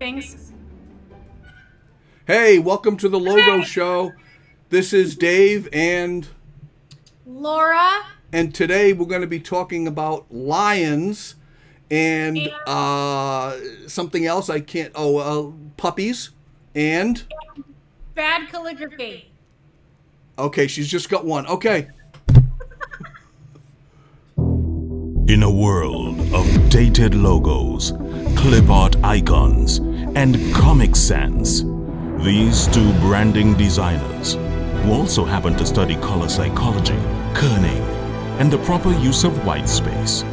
Things. Hey, welcome to the Logo Show. This is Dave Laura. and today we're going to be talking about lions and something else I can't. Puppies and Bad calligraphy. okay, she's just got one. Okay. In a world of dated logos, clip art icons, and Comic Sans, these two branding designers, who also happen to study color psychology, kerning, and the proper use of white space,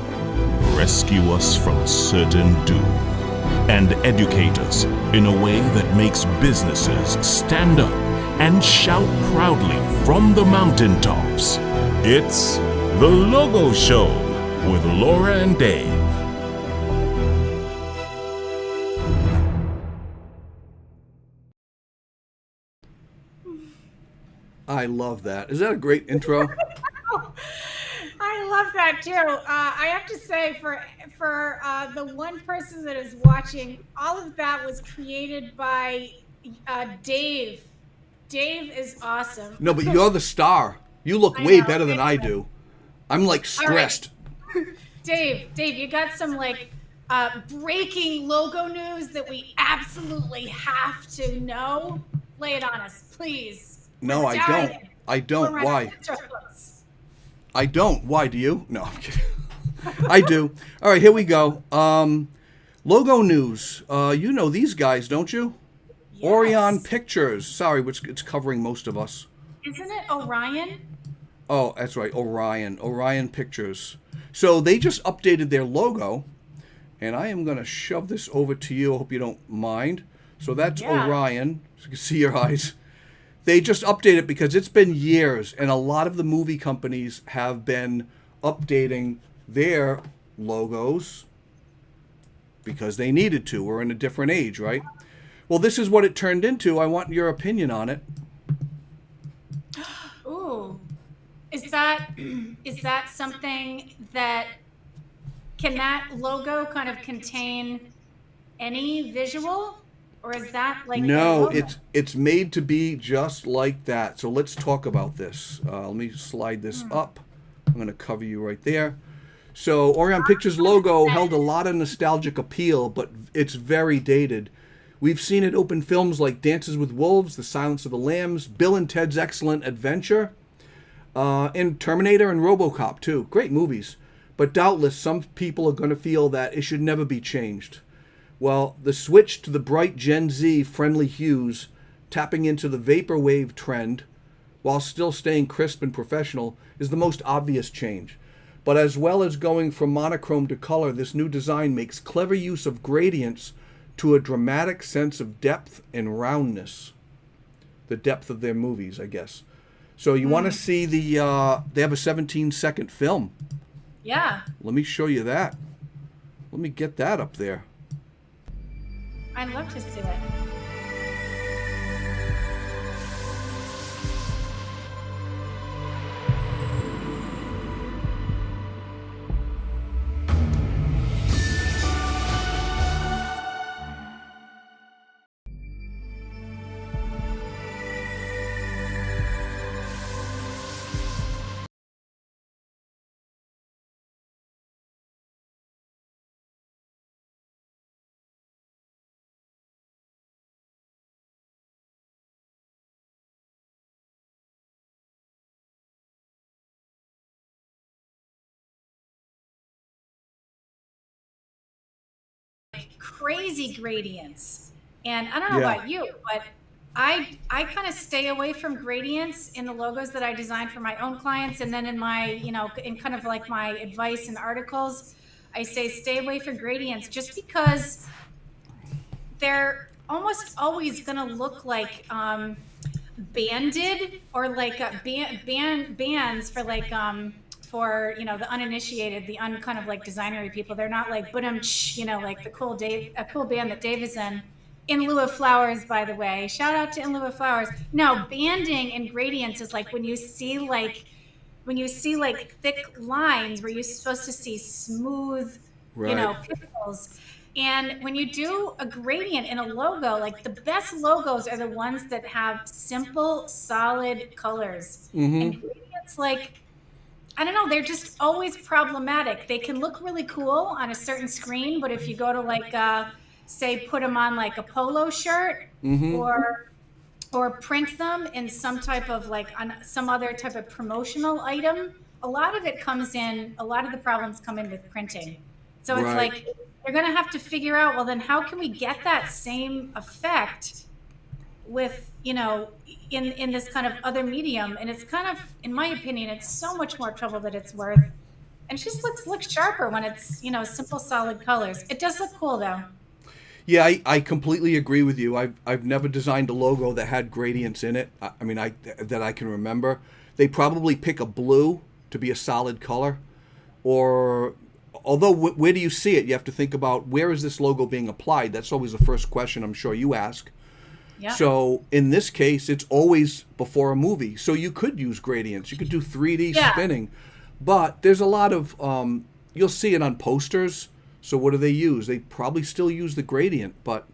rescue us from certain doom and educate us in a way that makes businesses stand up and shout proudly from the mountaintops. It's the Logo Show with Laura and Dave. I love that. Is that a great intro? I love that too. I have to say, for the one person that is watching, all of that was created by Dave. Dave is awesome. No, but you're the star. You look I way know. better than I do. I'm like stressed. Dave, you got some breaking logo news that we absolutely have to know. Lay it on us, please. No, I don't. I don't. Why? I don't. Why do you? No, I'm kidding. I do. All right, here we go. Logo news. You know these guys, don't you? Yes. Orion Pictures. Sorry, which it's covering most of us. Isn't it Orion? Oh, that's right, Orion. Orion Pictures. So they just updated their logo, and I am going to shove this over to you. I hope you don't mind. So that's Orion. So you can see your eyes. They just updated it because it's been years, and a lot of the movie companies have been updating their logos because they needed to. We're in a different age, right? Well, this is what it turned into. I want your opinion on it. Ooh. Is that something that can that logo kind of contain any visual? Or is that like no? It's made to be just like that. So let's talk about this. Let me slide this up. I'm going to cover you right there. So Orion Pictures logo held a lot of nostalgic appeal, but it's very dated. We've seen it open films like Dances with Wolves, The Silence of the Lambs, Bill and Ted's Excellent Adventure, and Terminator and RoboCop too. Great movies. But doubtless some people are going to feel that it should never be changed. Well, the switch to the bright Gen Z friendly hues, tapping into the vaporwave trend, while still staying crisp and professional, is the most obvious change. But as well as going from monochrome to color, this new design makes clever use of gradients to a dramatic sense of depth and roundness. The depth of their movies, I guess. So you want to see they have a 17-second film. Yeah. Let me show you that. Let me get that up there. I'd love to see it. Crazy gradients. And I don't know about you, but I kind of stay away from gradients in the logos that I design for my own clients, and then in my, in kind of like my advice and articles, I say stay away from gradients just because they're almost always going to look like banded or like bands for like for, the uninitiated, the kind of like designery people. They're not like, but like the a cool band that Dave is in lieu of flowers, by the way. Shout out to In Lieu of Flowers. No, banding and gradients is like when you see like thick lines where you're supposed to see smooth, Right. pixels. And when you do a gradient in a logo, like the best logos are the ones that have simple, solid colors. And gradients, like, I don't know, they're just always problematic. They can look really cool on a certain screen, but if you go to like, say, put them on like a polo shirt or print them in some type of like on some other type of promotional item, a lot of the problems come in with printing. So it's Right. like you're going to have to figure out, well, then how can we get that same effect with, in this kind of other medium? And it's kind of, in my opinion, it's so much more trouble that it's worth. And it just looks sharper when it's, simple, solid colors. It does look cool though. Yeah, I completely agree with you. I've never designed a logo that had gradients in it. I mean, that I can remember. They probably pick a blue to be a solid color, or although where do you see it? You have to think about, where is this logo being applied. That's always the first question I'm sure you ask. Yeah. So in this case, it's always before a movie. So you could use gradients. You could do 3D spinning, but there's a lot of you'll see it on posters. So what do they use? They probably still use the gradient, but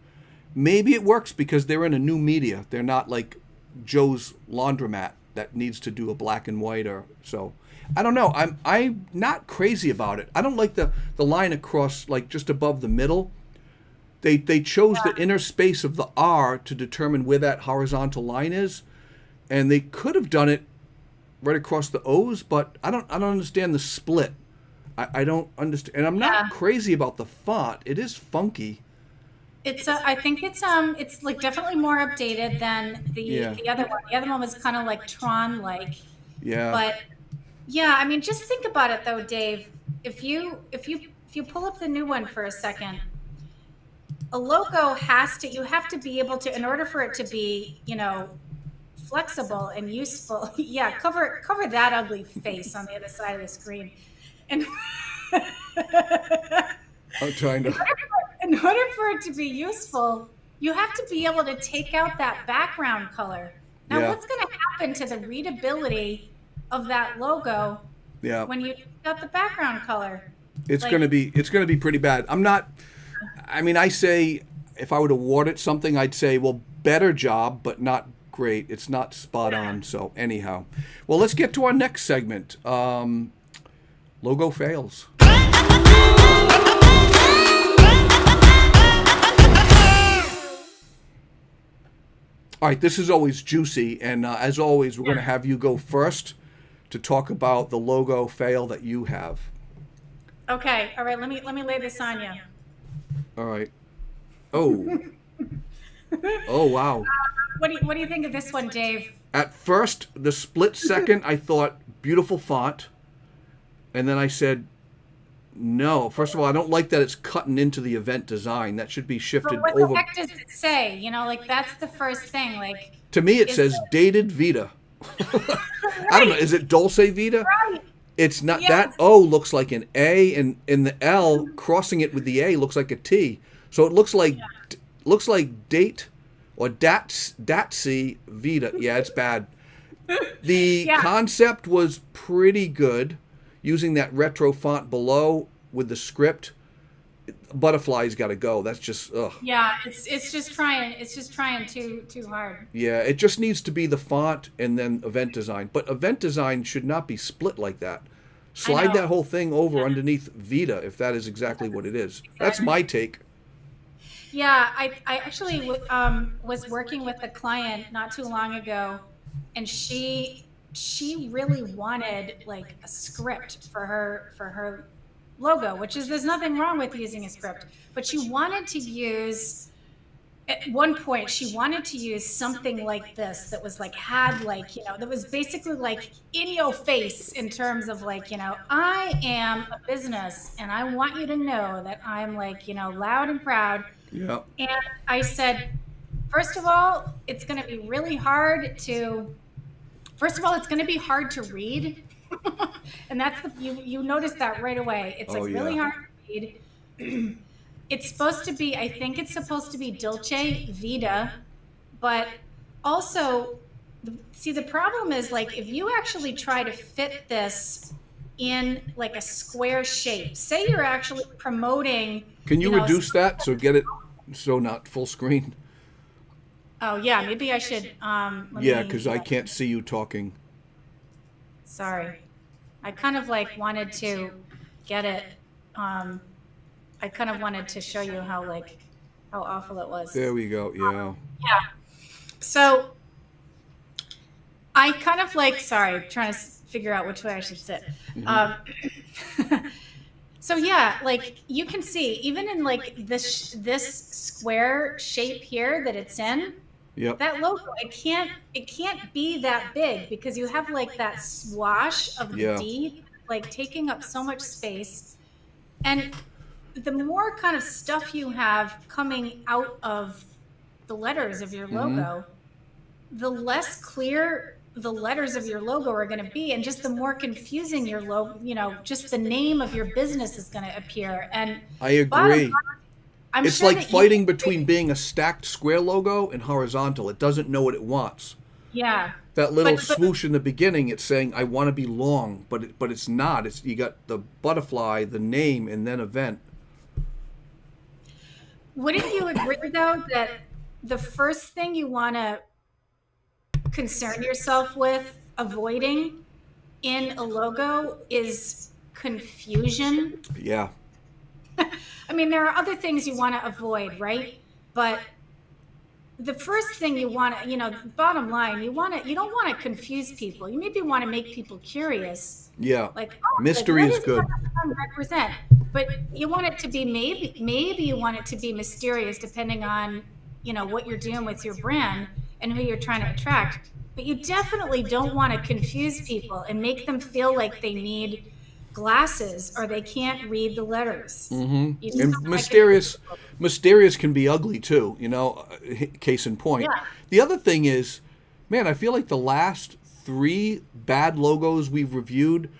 maybe it works because they're in a new media. They're not like Joe's Laundromat that needs to do a black and white, or so. I don't know. I'm not crazy about it. I don't like the line across, like just above the middle. They chose the inner space of the R to determine where that horizontal line is, and they could have done it right across the O's, but I don't understand the split. I don't understand, and I'm not crazy about the font. It is funky. It's I think it's like definitely more updated than the other one. The other one was kind of like Tron like. Yeah. But yeah, I mean, just think about it though, Dave. If you pull up the new one for a second, a logo you have to be able to, in order for it to be, flexible and useful. Yeah, cover that ugly face on the other side of the screen. And I'm trying to. in order for it to be useful, you have to be able to take out that background color. Now, what's going to happen to the readability of that logo when you take out the background color? It's going to be pretty bad. I say, if I were to award it something, I'd say, well, better job, but not great. It's not spot on. So anyhow, well, let's get to our next segment. Logo fails. All right, this is always juicy, and as always, we're going to have you go first to talk about the logo fail that you have. Okay, all right. Let me lay this on you. All right. Oh. Oh wow. What do you think of this one, Dave? At first, the split second, I thought beautiful font, and then I said, no. First of all, I don't like that it's cutting into the event design. That should be shifted But what over. the heck does it say? Like that's the first thing. Like To me, it says dated Vita. I don't know. Is it Dulce Vita? Right. It's not. That O looks like an A, and in the L crossing it with the A looks like a T. So it looks like date or Datsy Vita. Yeah, it's bad. The concept was pretty good, using that retro font below with the script. Butterfly's got to go. That's just ugh. Yeah, it's just trying too hard. Yeah, it just needs to be the font and then event design. But event design should not be split like that. Slide that whole thing over underneath Vita if that is exactly what it is. Exactly. That's my take. Yeah, I actually was working with a client not too long ago, and she really wanted like a script for her logo, which is, there's nothing wrong with using a script, but she wanted to use, at one point she wanted to use something like this that was like, had like, that was basically like in your face in terms of like, I am a business and I want you to know that I'm like, loud and proud. Yeah. And I said, first of all, it's going to be hard to read. And that's you notice that right away. It's Oh like really yeah. hard to read. It's supposed to be, I think it's supposed to be Dolce Vita, but also, see, the problem is like if you actually try to fit this in like a square shape, say you're actually promoting, Can you you know, reduce that so get it so not full screen? oh yeah, maybe I should, let Yeah, me, because I can't see you talking. sorry. I kind of like wanted to get it, I kind of wanted to show you how like, how awful it was. There we go. Yeah. Yeah. So I kind of like, sorry, trying to figure out which way I should sit. Um, so yeah, like you can see, even in like this square shape here that it's in, Yep. that logo, it can't be that big because you have like that swash of the Yeah. D, like taking up so much space. And the more kind of stuff you have coming out of the letters of your logo, the less clear the letters of your logo are going to be, and just the more confusing your logo, you know, just the name of your business is going to appear. And I bottom agree. line, I'm It's sure like that you fighting between being a stacked square logo and horizontal. It doesn't know what it wants. yeah, That little but swoosh in the beginning, it's saying I want to be long, but it's not. It's you got the butterfly, the name, and then event. wouldn't you agree though that the first thing you want to concern yourself with avoiding in a logo is confusion? Yeah. I mean, there are other things you want to avoid, right? But the first thing you want to, you know, bottom line, you don't want to confuse people. You maybe want to make people curious. Yeah. Like, oh, like Mystery what is does good. that represent? But you want it to be maybe you want it to be mysterious depending on, you know, what you're doing with your brand and who you're trying to attract. But you definitely don't want to confuse people and make them feel like they need glasses or they can't read the letters. You just And don't wanna confuse people. mysterious can be ugly too. You know, case in point. Yeah. The other thing is, man, I feel like the last 3 bad logos we've reviewed,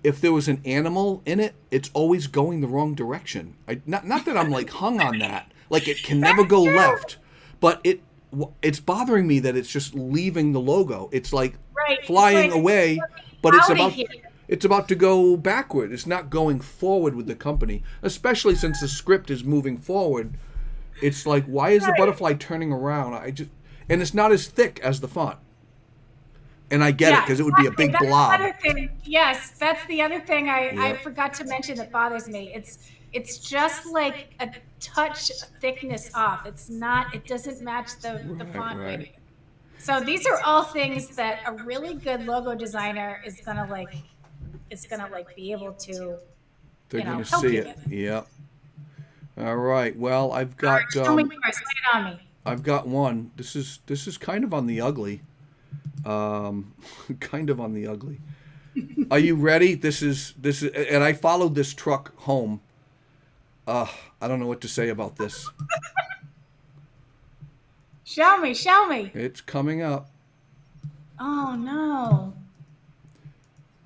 if there was an animal in it, it's always going the wrong direction. Not that I'm like hung on that. Like it can never go left, but it's bothering me that it's just leaving the logo. It's like Right. It's flying like, away, "Get but it's outta about here." it's about to go backward. It's not going forward with the company, especially since the script is moving forward. It's like, why is the butterfly turning around? And it's not as thick as the font. And I get it because it would be a big that's blob. The other thing. Yes, that's the other thing I Yep. forgot to mention that bothers me. It's just like a touch thickness off. It's not. It doesn't match the font right. rating. So these are all things that a really good logo designer is gonna like. Is gonna like be able to, They're you know, going to help see you it. with. Yep. All right. Well, All right, show me first. Lay it on me. I've got one. This is kind of on the ugly. Kind of on the ugly. Are you ready? This is, and I followed this truck home. I don't know what to say about this. Show me. Show me. It's coming up. Oh no.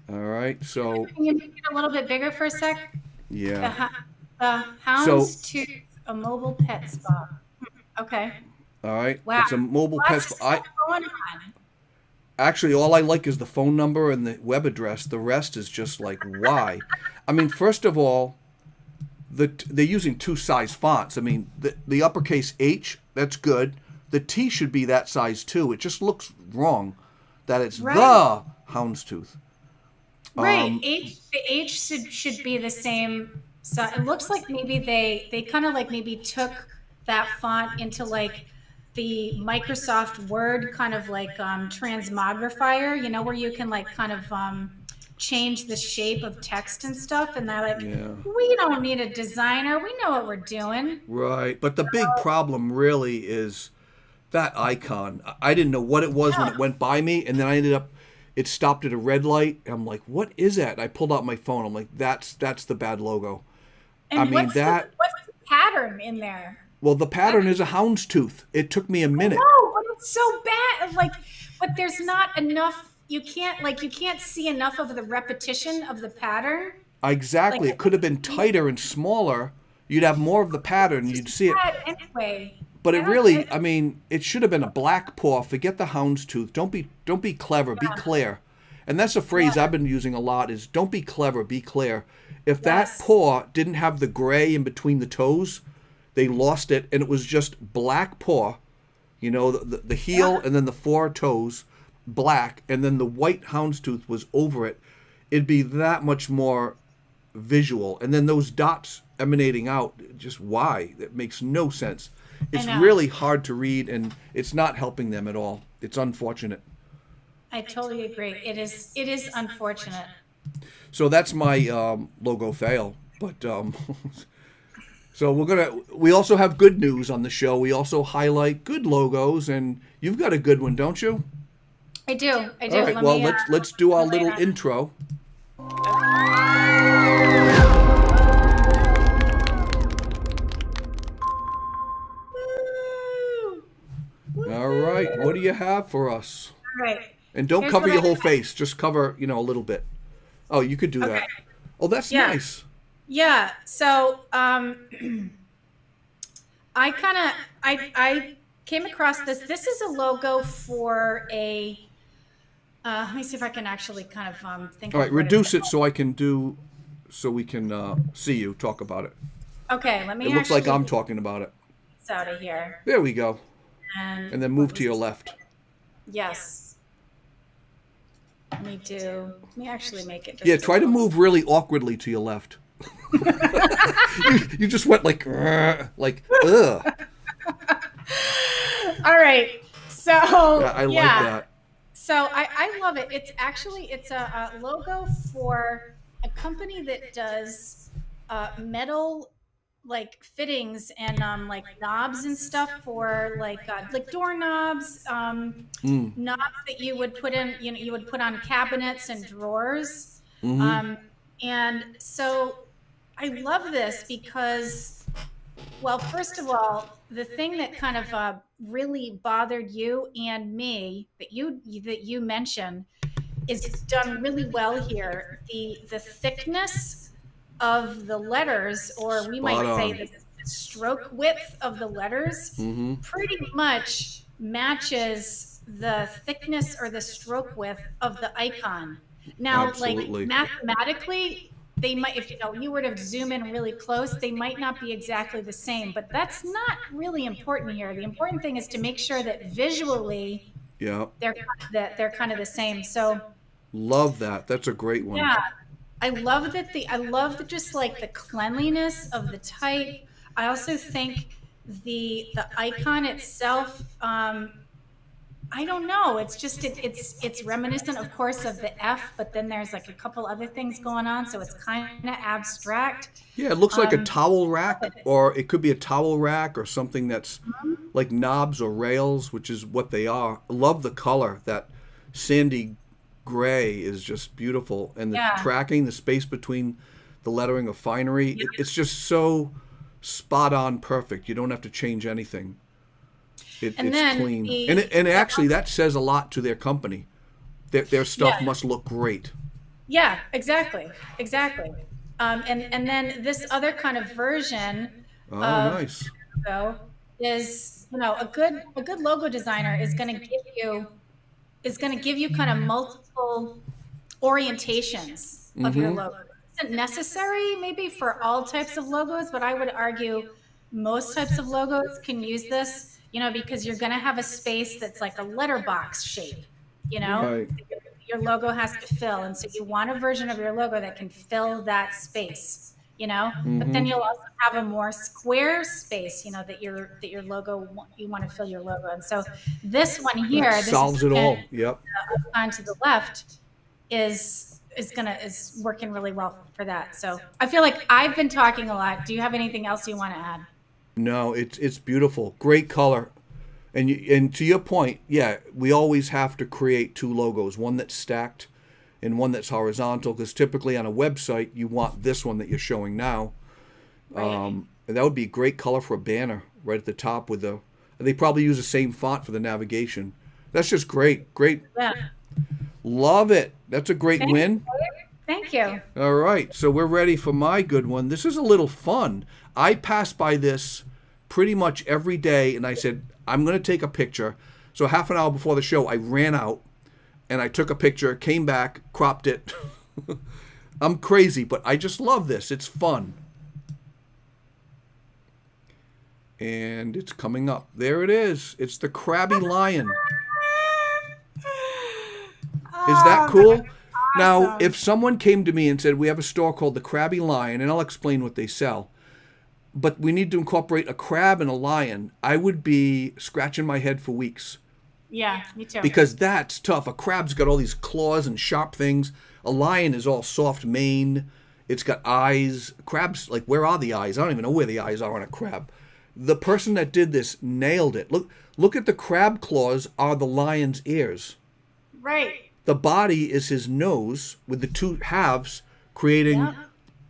All right. So, Can you make it a little bit bigger for a sec? The, yeah. the Houndstooth, a mobile pet spa. Okay. All right. Wow. It's a mobile pet. Lots of stuff going on. Actually, all I like is the phone number and the web address. The rest is just like, why? I mean, first of all, they're using 2 size fonts. I mean, the uppercase H, that's good. The T should be that size too. It just looks wrong that it's Right. the Houndstooth. Right. The H should be the same. So it looks like maybe they kind of like maybe took that font into like the Microsoft Word kind of like transmogrifier, you know, where you can like kind of change the shape of text and stuff. And they're like, Yeah. we don't need a designer. We know what we're doing. Right. But the big problem really is that icon. I didn't know what it was when it went by me, and then it stopped at a red light. And I'm like, what is that? And I pulled out my phone. I'm like, that's the bad logo. And I mean, what's that. what's the pattern in there? Well, the pattern is a houndstooth. It took me a minute. No, but it's so bad. Like, but there's not enough. you can't see enough of the repetition of the pattern. Exactly. Like It could have been tighter and smaller. You'd have more of the pattern. You'd see it. anyway. But I it don't. really, I mean, it should have been a black paw. Forget the houndstooth. Don't be clever. Be clear. And that's a phrase I've been using a lot is don't be clever, be clear. If that Yes. paw didn't have the gray in between the toes, they lost it and it was just black paw, you know, the heel and then the 4 toes, black, and then the white houndstooth was over it. It'd be that much more visual. And then those dots emanating out, just why? That makes no sense. It's know. really hard to read and it's not helping them at all. It's unfortunate. I totally agree. It is unfortunate. So that's my logo fail. But so we also have good news on the show. We also highlight good logos, and you've got a good one, don't you? I do. All right. Well, let's do our little intro. All right. What do you have for us? All right. And don't Here's cover what your I whole have. face. Just cover, a little bit. Oh, you could do that. Okay. Oh, that's Yeah. nice. Yeah. So I came across this. This is a logo for a. Let me see if I can actually kind of think. All right. of what Reduce it's it so we can see you talk about it. Okay. Let me. It looks like I'm talking about it. It's out of here. There we go. And And then move to your left. Yes. Let me actually make it. Yeah, try to move really awkwardly to your left. you just went like, ugh. All right. So Yeah, I like that. So I love it. It's a logo for a company that does metal like fittings and like knobs and stuff for like doorknobs, knobs that you would put in, you would put on cabinets and drawers. And so I love this because, well, first of all, the thing that kind of really bothered you and me that you mentioned is done really well here. The thickness of the letters, or we might say the stroke width of the letters, pretty much matches the thickness or the stroke width of the icon. Now, Absolutely. like mathematically, they might, if you were to zoom in really close, they might not be exactly the same, but that's not really important here. The important thing is to make sure that visually, Yeah. they're kind of the same. So Love that. That's a great one. yeah, I love just like the cleanliness of the type. I also think the icon itself, I don't know. It's just it's reminiscent, of course, of the F, but then there's like a couple other things going on, so it's kind of abstract. Yeah, it looks like a towel rack, or it could be a towel rack or something that's like knobs or rails, which is what they are. I love the color. That sandy gray is just beautiful, and the tracking, the space between the lettering of finery, it's just so spot on, perfect. You don't have to change anything. It's clean, and actually that says a lot to their company. Their stuff must look great. Yeah, exactly. And then this other kind of version of Nice. logo is, a good logo designer is going to give you kind of multiple orientations of your logo. It isn't necessary maybe for all types of logos, but I would argue most types of logos can use this, because you're going to have a space that's like a letterbox shape, Right. your logo has to fill. And so you want a version of your logo that can fill that space, but then you'll also have a more square space, that your logo, you want to fill your logo. And so this one here, That solves it all. Yep. On to the left is working really well for that. So I feel like I've been talking a lot. Do you have anything else you want to add? No, it's beautiful. Great color. And to your point, yeah, we always have to create two logos, one that's stacked and one that's horizontal, because typically on a website, you want this one that you're showing now. Right. And that would be a great color for a banner right at the top and they probably use the same font for the navigation. That's just great. Great. Yeah. Love it. That's a great Thank win. Thank you. All right, so we're ready for my good one. This is a little fun. I pass by this pretty much every day, and I said, I'm going to take a picture. So half an hour before the show, I ran out, and I took a picture, came back, cropped it. I'm crazy, but I just love this. It's fun. And it's coming up. There it is. It's the Krabby Lion. Is that cool? Now, Awesome. if someone came to me and said, we have a store called the Krabby Lion, and I'll explain what they sell, but we need to incorporate a crab and a lion, I would be scratching my head for weeks. Yeah, me too. Because that's tough. A crab's got all these claws and sharp things. A lion is all soft mane. It's got eyes. Crabs, like, where are the eyes? I don't even know where the eyes are on a crab. The person that did this nailed it. Look at the crab claws are the lion's ears. Right. The body is his nose with the two halves creating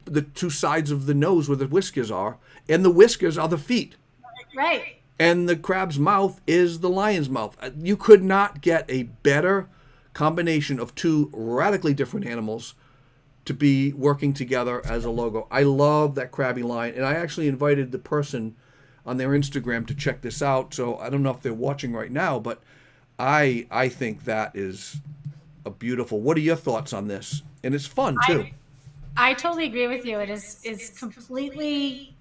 the two sides of the nose where the whiskers are. And the whiskers are the feet. Right. And the crab's mouth is the lion's mouth. You could not get a better combination of two radically different animals to be working together as a logo. I love that Krabby Lion. And I actually invited the person on their Instagram to check this out. So I don't know if they're watching right now, but I think that is a beautiful. What are your thoughts on this? And it's fun too. I totally agree with you. It is completely.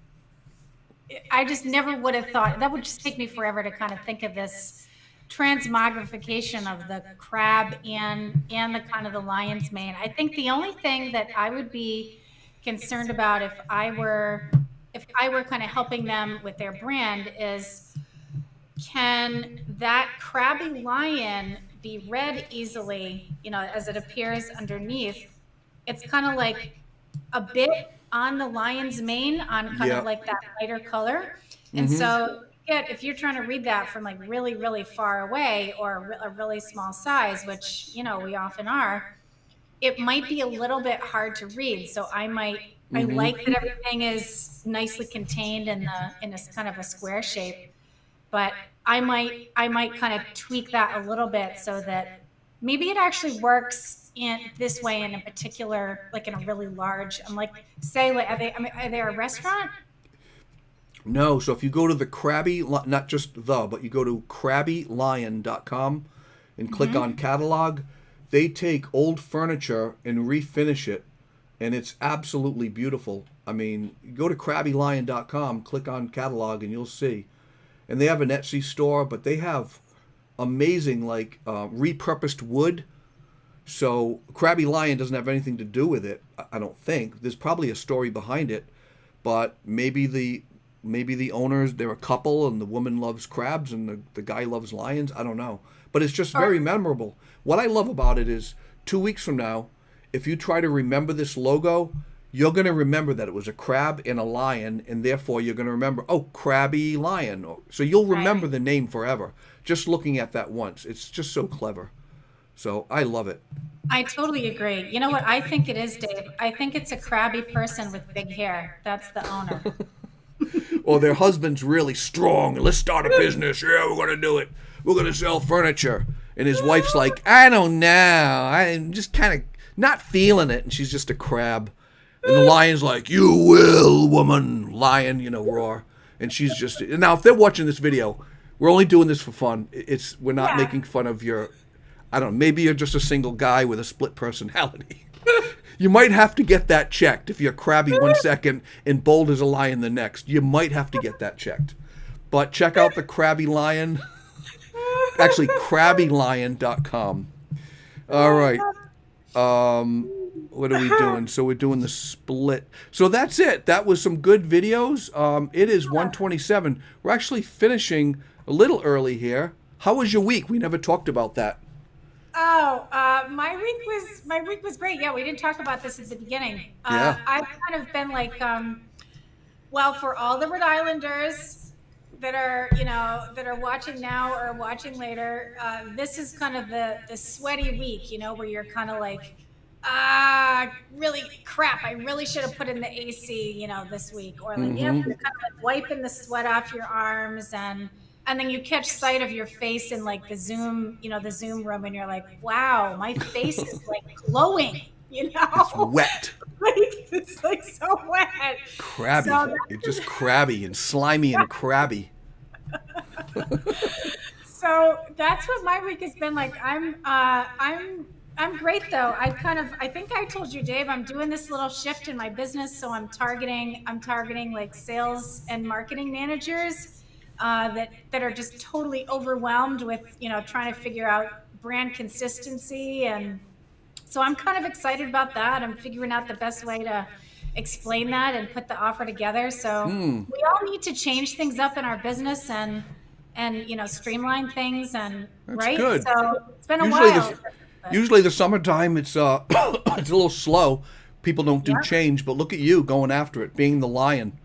I just never would have thought that would just take me forever to kind of think of this transmogrification of the crab and the kind of the lion's mane. I think the only thing that I would be concerned about if I were kind of helping them with their brand is, can that crabby lion be read easily, as it appears underneath? It's kind of like a bit on the lion's mane on kind of like that lighter color. And so if you're trying to read that from like really, really far away or a really small size, which, we often are, it might be a little bit hard to read. So I like that everything is nicely contained in a kind of a square shape, but I might kind of tweak that a little bit so that maybe it actually works in this way in a particular, like in a really large, I'm like, say, like, are they a restaurant? No, so if you go to the Krabby, not just but you go to krabbylion.com and click on catalog, they take old furniture and refinish it, and it's absolutely beautiful. I mean, go to krabbylion.com, click on catalog, and you'll see. And they have an Etsy store, but they have amazing, like, repurposed wood. So Krabby Lion doesn't have anything to do with it, I don't think. There's probably a story behind it, but maybe the owners, they're a couple, and the woman loves crabs and the guy loves lions. I don't know. But it's just very memorable. What I love about it is 2 weeks from now, if you try to remember this logo, you're going to remember that it was a crab and a lion, and therefore you're going to remember, oh, Krabby Lion. So you'll remember the name forever, just looking at that once. It's just so clever. So I love it. I totally agree. You know what I think it is, Dave? I think it's a crabby person with big hair. That's the owner. Or their husband's really strong. Let's start a business. Yeah, we're going to do it. We're going to sell furniture. And his wife's like, I don't know. I'm just kind of not feeling it. And she's just a crab. And the lion's like, you will, woman. Lion, roar. And she's just... Now, if they're watching this video, we're only doing this for fun. We're not making fun of your... I don't know. Maybe you're just a single guy with a split personality. You might have to get that checked. If you're crabby one second and bold as a lion the next, you might have to get that checked. But check out the Krabby Lion. Actually, krabbylion.com. All right. What are we doing? So we're doing the split. So that's it. That was some good videos. It is 1:27. We're actually finishing a little early here. How was your week? We never talked about that. Oh, my week was great. Yeah, we didn't talk about this at the beginning. I've kind of been like, well, for all the Rhode Islanders that are watching now or watching later, this is kind of the sweaty week, where you're kind of like, really crap. I really should have put in the AC, this week, or like, kind of like wiping the sweat off your arms and and then you catch sight of your face in like the Zoom, the Zoom room, and you're like, wow, my face is like glowing, It's wet. like it's like so wet. Crabby. So It's just crabby and slimy and crabby. So that's what my week has been like. I'm great though. I think I told you, Dave, I'm doing this little shift in my business. So I'm targeting like sales and marketing managers that are just totally overwhelmed with, trying to figure out brand consistency. And so I'm kind of excited about that. I'm figuring out the best way to explain that and put the offer together. So we all need to change things up in our business and streamline things That's right. good. So it's been a Usually while. Usually the summertime, it's it's a little slow. People don't do change, but look at you going after it, being the lion.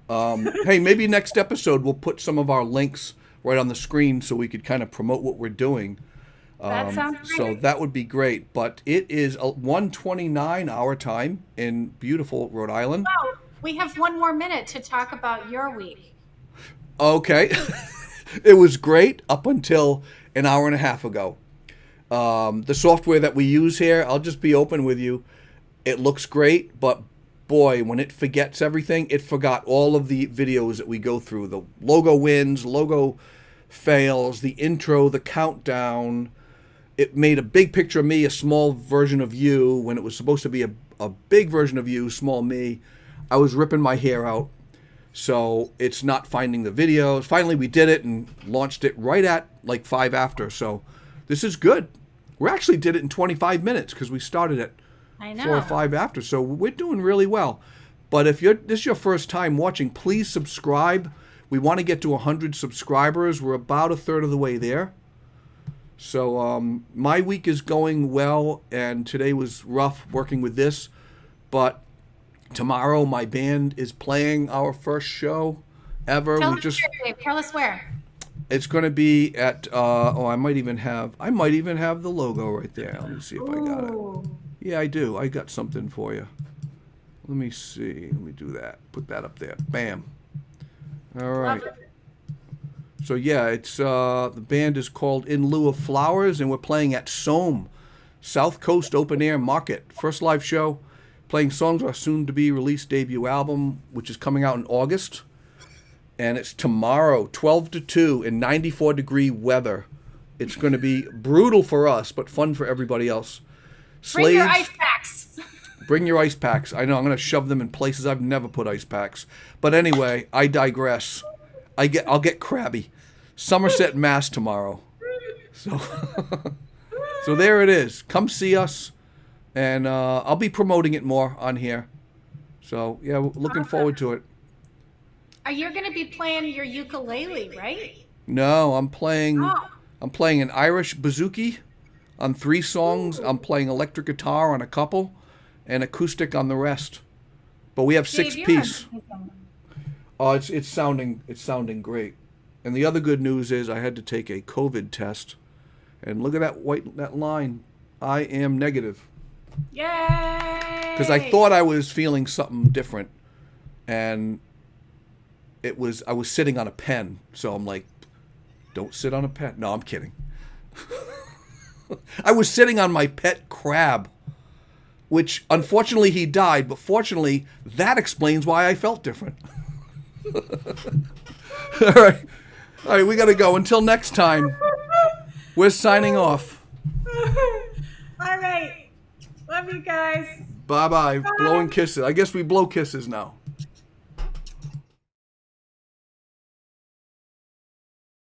Hey, maybe next episode we'll put some of our links right on the screen so we could kind of promote what we're doing. That sounds great. So that would be great. But it is 1:29 our time in beautiful Rhode Island. Wow, we have one more minute to talk about your week. Okay. It was great up until an hour and a half ago. The software that we use here, I'll just be open with you. It looks great, but boy, when it forgets everything, it forgot all of the videos that we go through. The logo wins, logo fails, the intro, the countdown. It made a big picture of me, a small version of you, when it was supposed to be a big version of you, small me. I was ripping my hair out. So it's not finding the videos. Finally, we did it and launched it right at like 5 after. So this is good. We actually did it in 25 minutes because we started at 4 or 5 after. So we're doing really well. But if this is your first time watching, please subscribe. We want to get to 100 subscribers. We're about a third of the way there. So my week is going well, and today was rough working with this. But tomorrow my band is playing our first show ever. Tell us where. It's going to be at I might even have the logo right there. Let me see if I got it. Yeah, I do. I got something for you. Let me see. Let me do that. Put that up there. Bam. All right. So yeah, it's the band is called In Lieu of Flowers, and we're playing at Somme, South Coast Open Air Market. First live show. Playing songs of our soon-to-be-released debut album, which is coming out in August. And it's tomorrow, 12 to 2, in 94-degree weather. It's going to be brutal for us, but fun for everybody else. Bring your ice packs. Bring your ice packs. I know, I'm going to shove them in places I've never put ice packs. But anyway, I digress. I'll get crabby. Somerset, Mass tomorrow. So, so there it is. Come see us. And I'll be promoting it more on here. So, yeah, looking forward to it. Are you going to be playing your ukulele, right? No, I'm playing an Irish bouzouki on 3 songs. I'm playing electric guitar on a couple and acoustic on the rest. But we have 6-piece. Oh, it's sounding great. And the other good news is I had to take a COVID test. And look at that line. I am negative. Yay! Because I thought I was feeling something different, and I was sitting on a pen. So I'm like, don't sit on a pen. No, I'm kidding. I was sitting on my pet crab, which unfortunately he died, but fortunately that explains why I felt different. All right, we got to go. Until next time, we're signing off. All right. Love you guys. Bye-bye. Blowing kisses. I guess we blow kisses now.